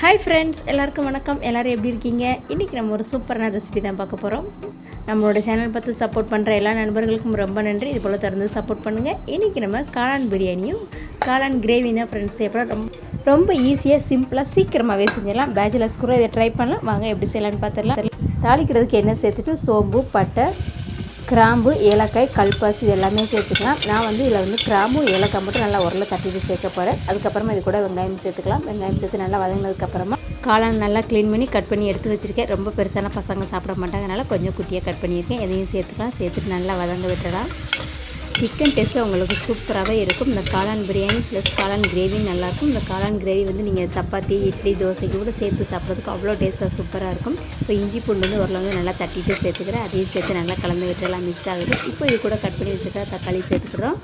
Hi friends, எல்லாருக்கும் வணக்கம். எல்லோரும் எப்படி இருக்கீங்க? இன்றைக்கி நம்ம ஒரு சூப்பரான ரெசிபி தான் பார்க்க போகிறோம். நம்மளோட சேனல் பார்த்து சப்போர்ட் பண்ணுற எல்லா நண்பர்களுக்கும் ரொம்ப நன்றி. இது போல் தொடர்ந்து சப்போர்ட் பண்ணுங்கள். இன்றைக்கி நம்ம காளான் பிரியாணியும் காளான் கிரேவி தான் ஃப்ரெண்ட்ஸ் செய்யப்படும். ரொம்ப ஈஸியாக சிம்பிளாக சீக்கிரமாகவே செஞ்சிடலாம். பேச்சுலர்ஸ் கூட இதை ட்ரை பண்ணலாம். வாங்க எப்படி செய்யலான்னு பார்த்துடலாம். தாளிக்கிறதுக்கு எண்ணெய் சேர்த்துட்டு சோம்பு, பட்டை, கிராம்பு, ஏலக்காய், கல்பாசி இது எல்லாமே சேர்த்துக்கலாம். நான் இதில் கிராம்பு, ஏலக்காய் மட்டும் நல்லா உரலை தட்டிட்டு சேர்க்க போகிறேன். அதுக்கப்புறமா இது கூட வெங்காயம் சேர்த்துக்கலாம். வெங்காயம் சேர்த்து நல்லா வதங்கினதுக்கப்புறமா காளான் நல்லா க்ளீன் பண்ணி கட் பண்ணி எடுத்து வச்சுருக்கேன். ரொம்ப பெருசான பசங்க சாப்பிட மாட்டாங்க, அதனால் கொஞ்சம் குட்டியாக கட் பண்ணியிருக்கேன். எதையும் சேர்த்துக்கலாம். சேர்த்துட்டு நல்லா வதங்க விட்டுடலாம். சிக்கன் டேஸ்ட்டில் உங்களுக்கு சூப்பராகவே இருக்கும். இந்த காளான் பிரியாணி ப்ளஸ் காளான் கிரேவி நல்லாயிருக்கும். இந்த காளான் கிரேவி நீங்கள் சப்பாத்தி, இட்லி, தோசைக்கு கூட சேர்த்து சாப்பிட்றதுக்கு அவ்வளோ டேஸ்ட்டாக சூப்பராக இருக்கும். இப்போ இஞ்சி பூண்டு உருளை நல்லா தட்டிட்டு சேர்த்துக்கிறேன். அதையும் சேர்த்து நல்லா கலந்து விட்டுலாம் மிக்ஸ் ஆகுது. இப்போ இது கூட கட் பண்ணி வச்சுருக்க தக்காளி சேர்த்துக்கிறோம்.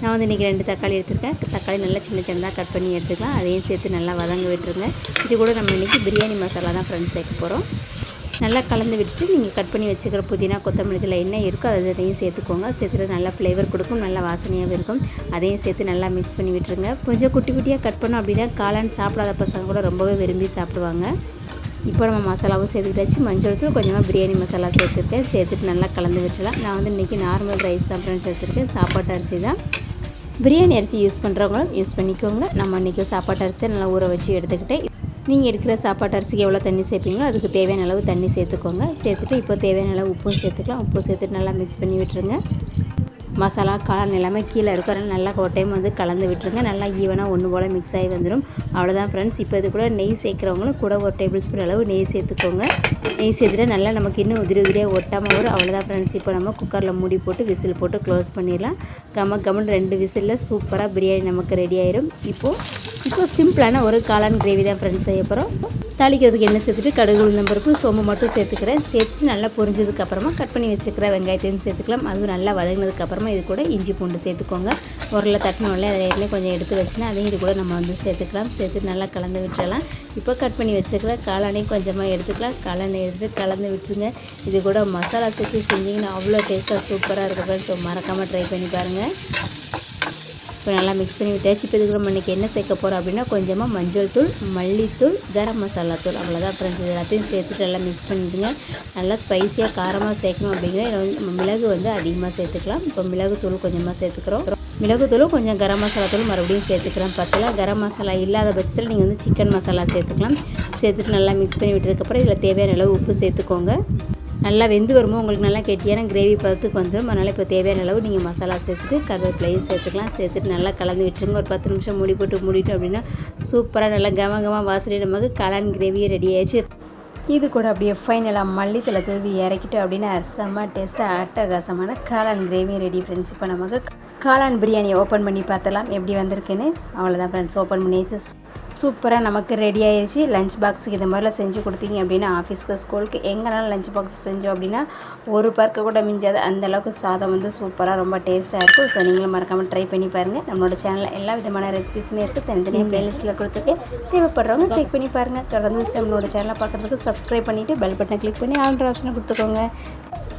நான் இன்றைக்கி 2 தக்காளி எடுத்துருக்கேன். தக்காளி நல்லா சின்ன சின்னதாக கட் பண்ணி எடுத்துக்கலாம். அதையும் சேர்த்து நல்லா வதங்க விட்டுருங்க. இது கூட நம்ம இன்றைக்கி பிரியாணி மசாலா தான் ஃப்ரெண்ட்ஸ் சேர்க்க போகிறோம். நல்லா கலந்து விட்டுட்டு நீங்கள் கட் பண்ணி வச்சுக்கிற புதினா, கொத்தமல்லி இதில் என்ன இருக்கோ அதையும் சேர்த்துக்கோங்க. சேர்த்துட்டு நல்லா ஃப்ளேவர் கொடுக்கும், நல்லா வாசனையாகவும் இருக்கும். அதையும் சேர்த்து நல்லா மிக்ஸ் பண்ணி விட்டுருங்க. கொஞ்சம் குட்டி குட்டியாக கட் பண்ணோம் அப்படின்னா காளான் சாப்பிடாத பசங்க கூட ரொம்பவே விரும்பி சாப்பிடுவாங்க. இப்போ நம்ம மசாலாவும் சேர்த்துக்கிட்டாச்சு. மஞ்சள் தூள், கொஞ்சமாக பிரியாணி மசாலா சேர்த்துருக்கேன். சேர்த்துட்டு நல்லா கலந்து விட்டுலாம். நான் இன்றைக்கி நார்மல் ரைஸ் தான் ஃப்ரெண்ட்ஸ் எடுத்துருக்கேன். சாப்பாட்டு அரிசி தான். பிரியாணி அரிசி யூஸ் பண்ணுறவங்களும் யூஸ் பண்ணிக்கோங்க. நம்ம இன்றைக்கி சாப்பாட்டு அரிசியை நல்லா ஊற வச்சு எடுத்துக்கிட்டேன். நீங்கள் எடுக்கிற சாப்பாட்டு அரிசிக்கு எவ்வளோ தண்ணி சேர்ப்பீங்களோ அதுக்கு தேவையான அளவு தண்ணி சேர்த்துக்கோங்க. சேர்த்துட்டு இப்போ தேவையான அளவு உப்பும் சேர்த்துக்கலாம். உப்பு சேர்த்துட்டு நல்லா மிக்ஸ் பண்ணி விட்டுருங்க. மசாலா, காளான் எல்லாமே கீழே இருக்கும், அதனால் நல்லா ஒரு டைம் கலந்து விட்டுருங்க. நல்லா ஈவனாக ஒன்று போல் மிக்ஸ் ஆகி வந்துடும். அவ்வளோதான் ஃப்ரெண்ட்ஸ். இப்போ இது கூட நெய் சேர்க்குறவங்களும் கூட 1 டேபிள் ஸ்பூன் அளவு நெய் சேர்த்துக்கோங்க. நெய் சேர்த்துட்டு நல்லா நமக்கு இன்னும் உதிரியாக ஒட்டாமல் வரும். அவ்வளோதான் ஃப்ரெண்ட்ஸ். இப்போ நம்ம குக்கரில் மூடி போட்டு விசில் போட்டு க்ளோஸ் பண்ணிடலாம். கம்மன்னு 2 விசிலில் சூப்பராக பிரியாணி நமக்கு ரெடி ஆயிடும். இப்போ சிம்பிளான ஒரு காளான் கிரேவி தான் ஃப்ரெண்ட்ஸ் செய்ய போகிறோம். தாளிக்கிறதுக்கு எண்ணெய் சேர்த்துட்டு கடுகு, உளுந்தம்பருப்பு, சோம்பு மட்டும் சேர்த்துக்கிறேன். சேர்த்து நல்லா பொரிஞ்சதுக்கப்புறமா கட் பண்ணி வச்சுக்கிற வெங்காயத்தையும் சேர்த்துக்கலாம். அதுவும் நல்லா வதங்கினதுக்கப்புறமா இது கூட இஞ்சி பூண்டு சேர்த்துக்கோங்க. உரலை தட்டினோடனே அதில் கொஞ்சம் எடுத்து வச்சுன்னா அதையும் இது கூட நம்ம சேர்த்துக்கலாம். சேர்த்துட்டு நல்லா கலந்து விட்டுறலாம். இப்போ கட் பண்ணி வச்சுக்கிற காளானையும் கொஞ்சமாக எடுத்துக்கலாம். காளானை எடுத்துட்டு கலந்து விட்டுருங்க. இது கூட மசாலா சேர்த்து செஞ்சிங்கன்னா அவ்வளோ டேஸ்ட்டாக சூப்பராக இருக்கும் ஃப்ரெண்ட்ஸ். ஸோ மறக்காமல் ட்ரை பண்ணி பாருங்கள். இப்போ நல்லா மிக்ஸ் பண்ணி விட்டாச்சு. இப்போ இதுக்கு நம்ம இன்றைக்கி என்ன சேர்க்க போகிறோம் அப்படின்னா கொஞ்சமாக மஞ்சள் தூள், மல்லித்தூள், கரம் மசாலா தூள், அவ்வளோதான் ஃப்ரெண்ட்ஸ். இது எல்லாத்தையும் சேர்த்துட்டு நல்லா மிக்ஸ் பண்ணிவிடுங்க. நல்லா ஸ்பைஸியாக காரமாக சேர்க்கணும் அப்படிங்கிற மிளகு அதிகமாக சேர்த்துக்கலாம். இப்போ மிளகு தூள் கொஞ்சமாக சேர்த்துக்கிறோம். மிளகுத்தூளும் கொஞ்சம் கரம் மசாலா தூள் மறுபடியும் சேர்த்துக்கிறேன். பத்தில் கரம் மசாலா இல்லாத பட்சத்தில் நீங்கள் சிக்கன் மசாலா சேர்த்துக்கலாம். சேர்த்துட்டு நல்லா மிக்ஸ் பண்ணி விட்டதுக்கப்புறம் இதில் தேவையான அளவு உப்பு சேர்த்துக்கோங்க. நல்லா வெந்து வரும்போது உங்களுக்கு நல்லா கெட்டியான கிரேவி பதத்துக்கு வந்துடும். அதனால் இப்போ தேவையான அளவு நீங்கள் மசாலா சேர்த்துட்டு கருவேப்பிலையும் சேர்த்துக்கலாம். சேர்த்துட்டு நல்லா கலந்து விட்டுருங்க. ஒரு 10 நிமிஷம் மூடிட்டோம் அப்படின்னா சூப்பராக நல்லா கம வாசனை நமக்கு காளான் கிரேவி ரெடி ஆயிடுச்சு. இது கூட அப்படியே ஃபைனலாக மல்லித்தலை தூவி இறக்கிட்டோம் அப்படின்னா செம்ம டேஸ்ட்டாக அட்டகாசமான காளான் கிரேவி ரெடி ஃப்ரெண்ட்ஸ். இப்போ நமக்கு காளான் பிரியாணியை ஓப்பன் பண்ணி பார்த்தலாம் எப்படி வந்திருக்குன்னு. அவ்வளோதான் ஃப்ரெண்ட்ஸ், ஓப்பன் பண்ணியாச்சு. சூப்பராக நமக்கு ரெடி ஆகிடுச்சு. லஞ்ச் பாக்ஸுக்கு இது மாதிரிலாம் செஞ்சு கொடுத்தீங்க அப்படின்னா ஆஃபீஸ்க்கு, ஸ்கூலுக்கு எங்கேனாலும் லஞ்ச் பாக்ஸ் செஞ்சோம் அப்படின்னா ஒரு பர்க்க கூட மிஞ்சாது. அந்தளவுக்கு சாதம் சூப்பராக ரொம்ப டேஸ்ட்டாக இருக்கும். ஸோ நீங்களும் மறக்காமல் ட்ரை பண்ணி பாருங்கள். நம்மளோட சேனலில் எல்லா விதமான ரெசிபிஸுமே இருக்குது. தனித்தனியாக ப்ளேலிஸ்ட்டில் கொடுத்துட்டு தேவைப்படுறவங்க செக் பண்ணி பாருங்கள். தொடர்ந்து நம்மளோட சேனலை பார்க்குறதுக்கு சப்ஸ்கிரைப் பண்ணிவிட்டு பெல் பட்டனை கிளிக் பண்ணி ஆல்ரெடி ஆப்ஷனை கொடுத்துக்கோங்க.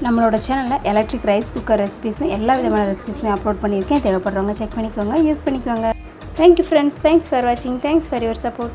நம்மளோட சேனலில் எலக்ட்ரிக் ரைஸ் குக்கர் ரெசிபிஸும் எல்லா விதமான ரெசிபிஸுமே அப்லோட் பண்ணியிருக்கேன். தேவைப்படுறவங்க செக் பண்ணிக்கோங்க, யூஸ் பண்ணிக்கோங்க. Thank you friends. Thanks for watching. Thanks for your support.